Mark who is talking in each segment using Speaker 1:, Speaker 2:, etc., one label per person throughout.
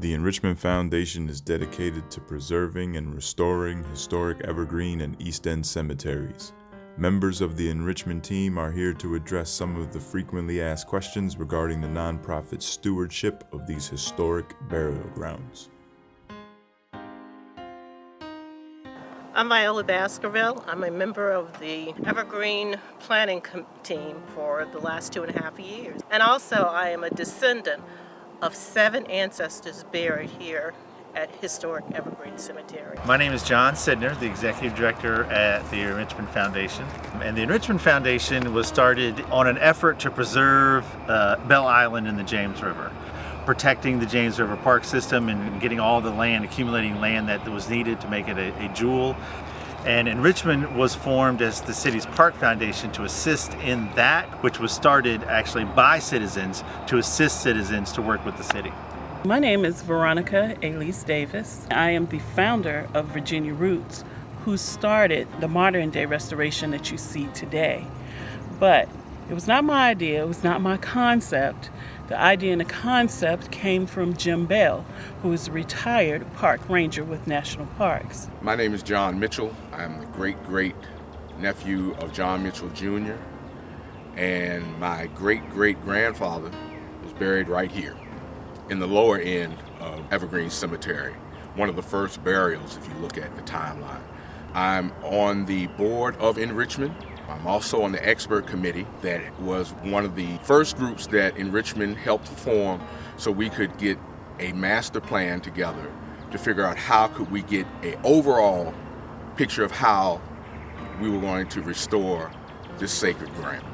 Speaker 1: The Enrichmond Foundation is dedicated to preserving and restoring historic Evergreen and East End cemeteries. Members of the Enrichmond team are here to address some of the frequently asked questions regarding the nonprofit stewardship of these historic burial grounds.
Speaker 2: I'm Viola Baskerville. I'm a member of the Evergreen planning team for the last 2.5 years. And also I am a descendant of 7 ancestors buried here at historic Evergreen Cemetery.
Speaker 3: My name is John Sidner, the Executive Director at the Enrichmond Foundation. And the Enrichmond Foundation was started on an effort to preserve Bell Island in the James River, protecting the James River Park system and getting all the land, accumulating land that was needed to make it a jewel. And Enrichmond was formed as the city's park foundation to assist in that, which was started actually by citizens to assist citizens to work with the city.
Speaker 4: My name is Veronica Elise Davis. I am the founder of Virginia Roots, who started the modern day restoration that you see today. But it was not my idea, it was not my concept. The idea and the concept came from Jim Bell, who is a retired park ranger with National Parks.
Speaker 5: My name is John Mitchell. I'm the great nephew of John Mitchell Jr. And my great grandfather was buried right here in the lower end of Evergreen Cemetery, one of the first burials if you look at the timeline. I'm on the board of Enrichmond. I'm also on the expert committee that was one of the first groups that Enrichmond helped form so we could get a master plan together to figure out how could we get an overall picture of how we were going to restore this sacred ground.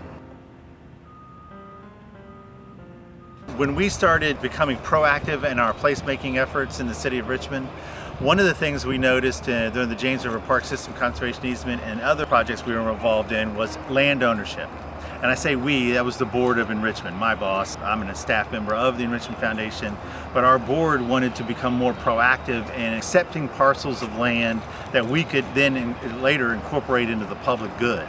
Speaker 3: When we started becoming proactive in our placemaking efforts in the city of Richmond, one of the things we noticed during the James River Park System Conservation Easement and other projects we were involved in was land ownership. And I say we, that was the board of Enrichmond, my boss. I'm a staff member of the Enrichmond Foundation, but our board wanted to become more proactive in accepting parcels of land that we could then later incorporate into the public good.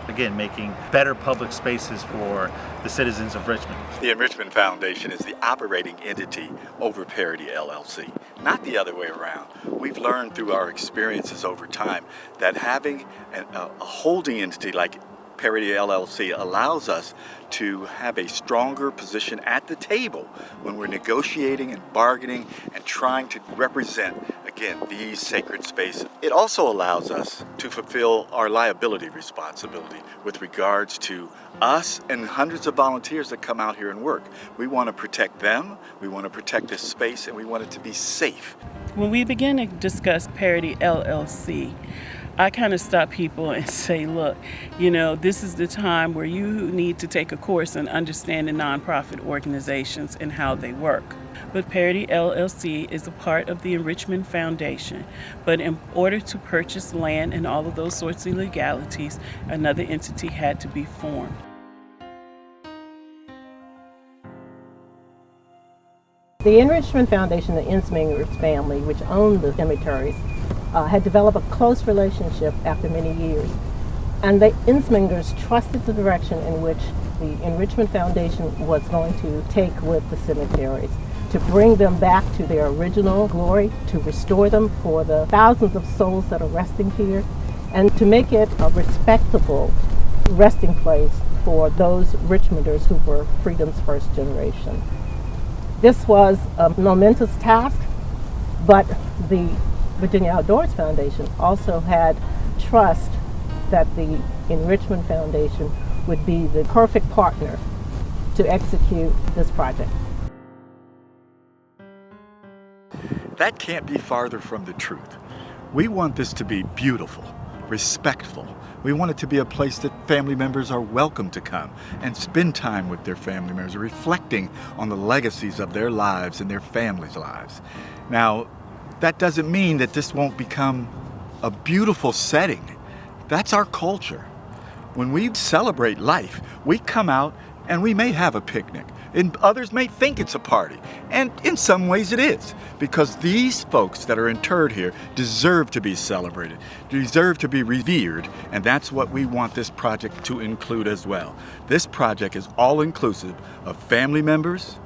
Speaker 3: Again, making better public spaces for the citizens of Richmond.
Speaker 6: The Enrichmond Foundation is the operating entity over Parity LLC, not the other way around. We've learned through our experiences over time that having a holding entity like Parity LLC allows us to have a stronger position at the table when we're negotiating and bargaining and trying to represent, again, these sacred spaces. It also allows us to fulfill our liability responsibility with regards to us and hundreds of volunteers that come out here and work. We want to protect them, we want to protect this space, and we want it to be safe.
Speaker 4: When we began to discuss Parity LLC, I kind of stop people and say, look, this is the time where you need to take a course in understanding nonprofit organizations and how they work. But Parity LLC is a part of the Enrichmond Foundation. But in order to purchase land and all of those sorts of legalities, another entity had to be formed.
Speaker 2: The Enrichmond Foundation, the Ensbingers family, which owned the cemeteries, had developed a close relationship after many years. And the Ensbingers trusted the direction in which the Enrichmond Foundation was going to take with the cemeteries, to bring them back to their original glory, to restore them for the thousands of souls that are resting here, and to make it a respectable resting place for those Richmonders who were freedom's first generation. This was a momentous task, but the Virginia Outdoors Foundation also had trust that the Enrichmond Foundation would be the perfect partner to execute this project.
Speaker 6: That can't be farther from the truth. We want this to be beautiful, respectful. We want it to be a place that family members are welcome to come and spend time with their family members, reflecting on the legacies of their lives and their families' lives. Now, that doesn't mean that this won't become a beautiful setting. That's our culture. When we celebrate life, we come out and we may have a picnic. And others may think it's a party. And in some ways it is, because these folks that are interred here deserve to be celebrated, deserve to be revered, and that's what we want this project to include as well. This project is all inclusive of family members,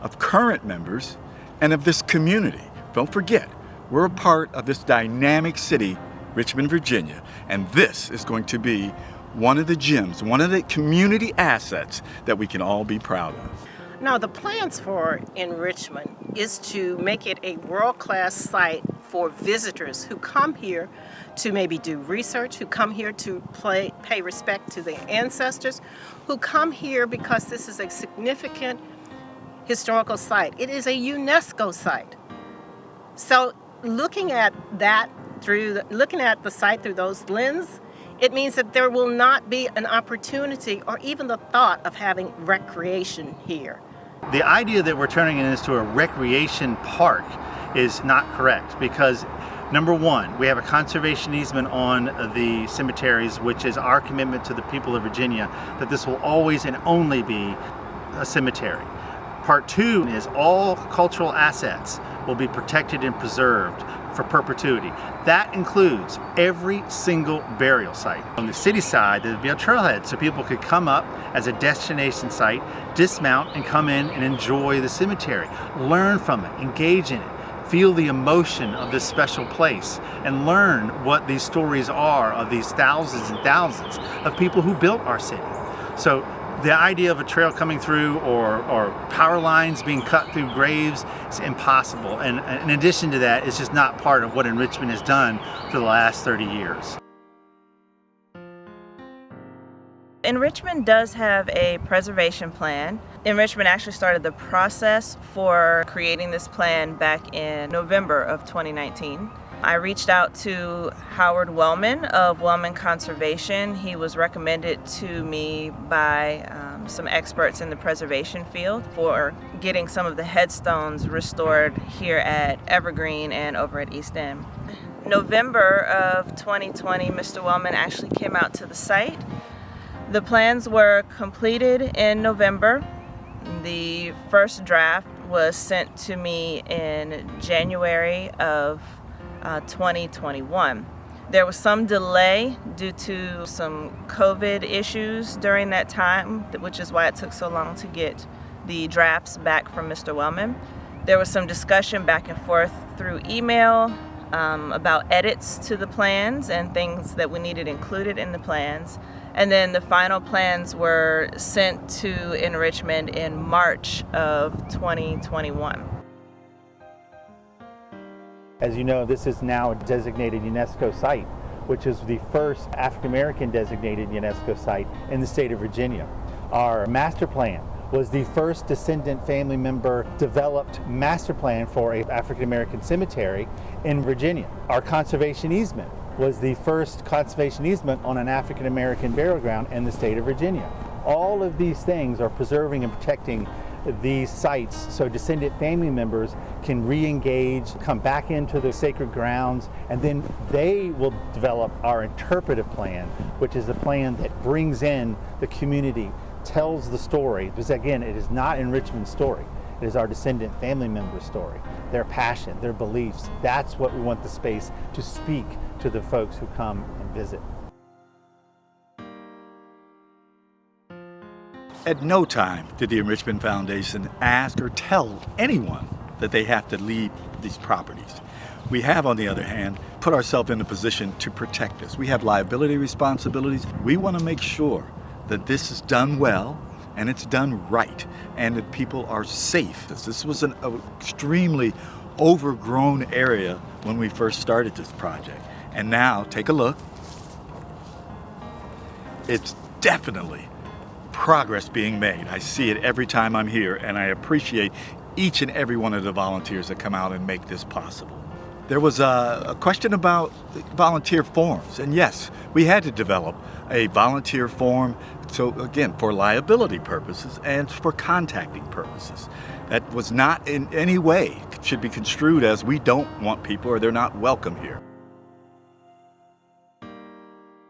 Speaker 6: of current members, and of this community. Don't forget, we're a part of this dynamic city, Richmond, Virginia, and this is going to be one of the gems, one of the community assets that we can all be proud of.
Speaker 2: Now, the plans for Enrichmond is to make it a world-class site for visitors who come here to maybe do research, who come here to pay respect to their ancestors, who come here because this is a significant historical site. It is a UNESCO site. So looking at the site through those lenses, it means that there will not be an opportunity or even the thought of having recreation here.
Speaker 3: The idea that we're turning it into a recreation park is not correct because, number one, we have a conservation easement on the cemeteries, which is our commitment to the people of Virginia that this will always and only be a cemetery. Part two is all cultural assets will be protected and preserved for perpetuity. That includes every single burial site. On the city side, there would be a trailhead so people could come up as a destination site, dismount, and come in and enjoy the cemetery, learn from it, engage in it, feel the emotion of this special place, and learn what these stories are of these thousands and thousands of people who built our city. So the idea of a trail coming through or power lines being cut through graves is impossible. And in addition to that, it's just not part of what Enrichmond has done for the last 30 years.
Speaker 7: Enrichmond does have a preservation plan. Enrichmond actually started the process for creating this plan back in November of 2019. I reached out to Howard Wellman of Wellman Conservation. He was recommended to me by some experts in the preservation field for getting some of the headstones restored here at Evergreen and over at East End. November of 2020, Mr. Wellman actually came out to the site. The plans were completed in November. The first draft was sent to me in January of 2021. There was some delay due to some COVID issues during that time, which is why it took so long to get the drafts back from Mr. Wellman. There was some discussion back and forth through email about edits to the plans and things that we needed included in the plans. And then the final plans were sent to Enrichmond in March of 2021.
Speaker 8: As you know, this is now a designated UNESCO site, which is the first African American designated UNESCO site in the state of Virginia. Our master plan was the first descendant family member developed master plan for an African American cemetery in Virginia. Our conservation easement was the first conservation easement on an African American burial ground in the state of Virginia. All of these things are preserving and protecting these sites so descendant family members can re-engage, come back into the sacred grounds, and then they will develop our interpretive plan, which is a plan that brings in the community, tells the story, because again, it is not Enrichmond's story. It is our descendant family members' story, their passion, their beliefs. That's what we want the space to speak to the folks who come and visit.
Speaker 6: At no time did the Enrichmond Foundation ask or tell anyone that they have to leave these properties. We have, on the other hand, put ourselves in a position to protect this. We have liability responsibilities. We want to make sure that this is done well and it's done right and that people are safe. This was an extremely overgrown area when we first started this project. And now, take a look. It's definitely progress being made. I see it every time I'm here, and I appreciate each and every one of the volunteers that come out and make this possible. There was a question about volunteer forms, and yes, we had to develop a volunteer form, so again, for liability purposes and for contacting purposes. That was not in any way should be construed as we don't want people or they're not welcome here.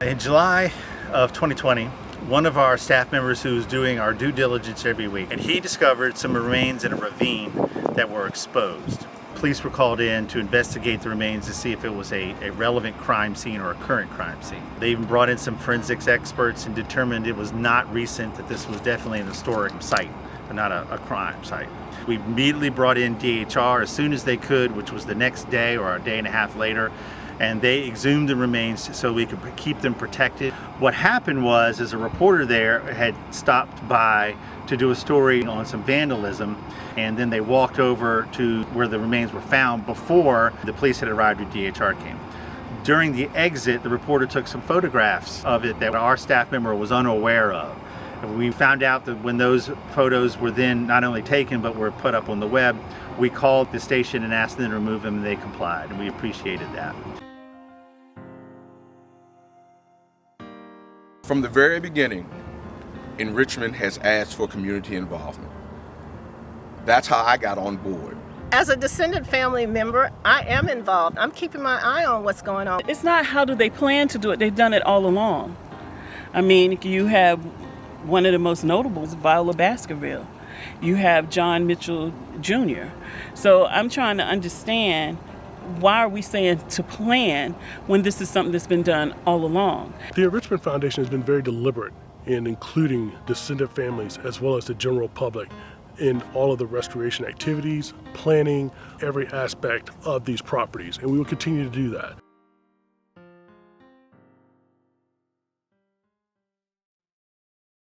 Speaker 3: In July of 2020, one of our staff members who was doing our due diligence every week, and he discovered some remains in a ravine that were exposed. Police were called in to investigate the remains to see if it was a relevant crime scene or a current crime scene. They even brought in some forensics experts and determined it was not recent, that this was definitely an historic site but not a crime site. We immediately brought in DHR as soon as they could, which was the next day or a day and a half later, and they exhumed the remains so we could keep them protected. What happened was, as a reporter there had stopped by to do a story on some vandalism, and then they walked over to where the remains were found before the police had arrived or DHR came. During the exit, the reporter took some photographs of it that our staff member was unaware of. And we found out that when those photos were then not only taken but were put up on the web, we called the station and asked them to remove them, and they complied, and we appreciated that.
Speaker 5: From the very beginning, Enrichmond has asked for community involvement. That's how I got on board.
Speaker 2: As a descendant family member, I am involved. I'm keeping my eye on what's going on.
Speaker 4: It's not how do they plan to do it, they've done it all along. I mean, you have one of the most notables, Viola Baskerville. You have John Mitchell Jr. So I'm trying to understand, why are we saying to plan when this is something that's been done all along?
Speaker 9: The Enrichmond Foundation has been very deliberate in including descendant families as well as the general public in all of the restoration activities, planning, every aspect of these properties, and we will continue to do that.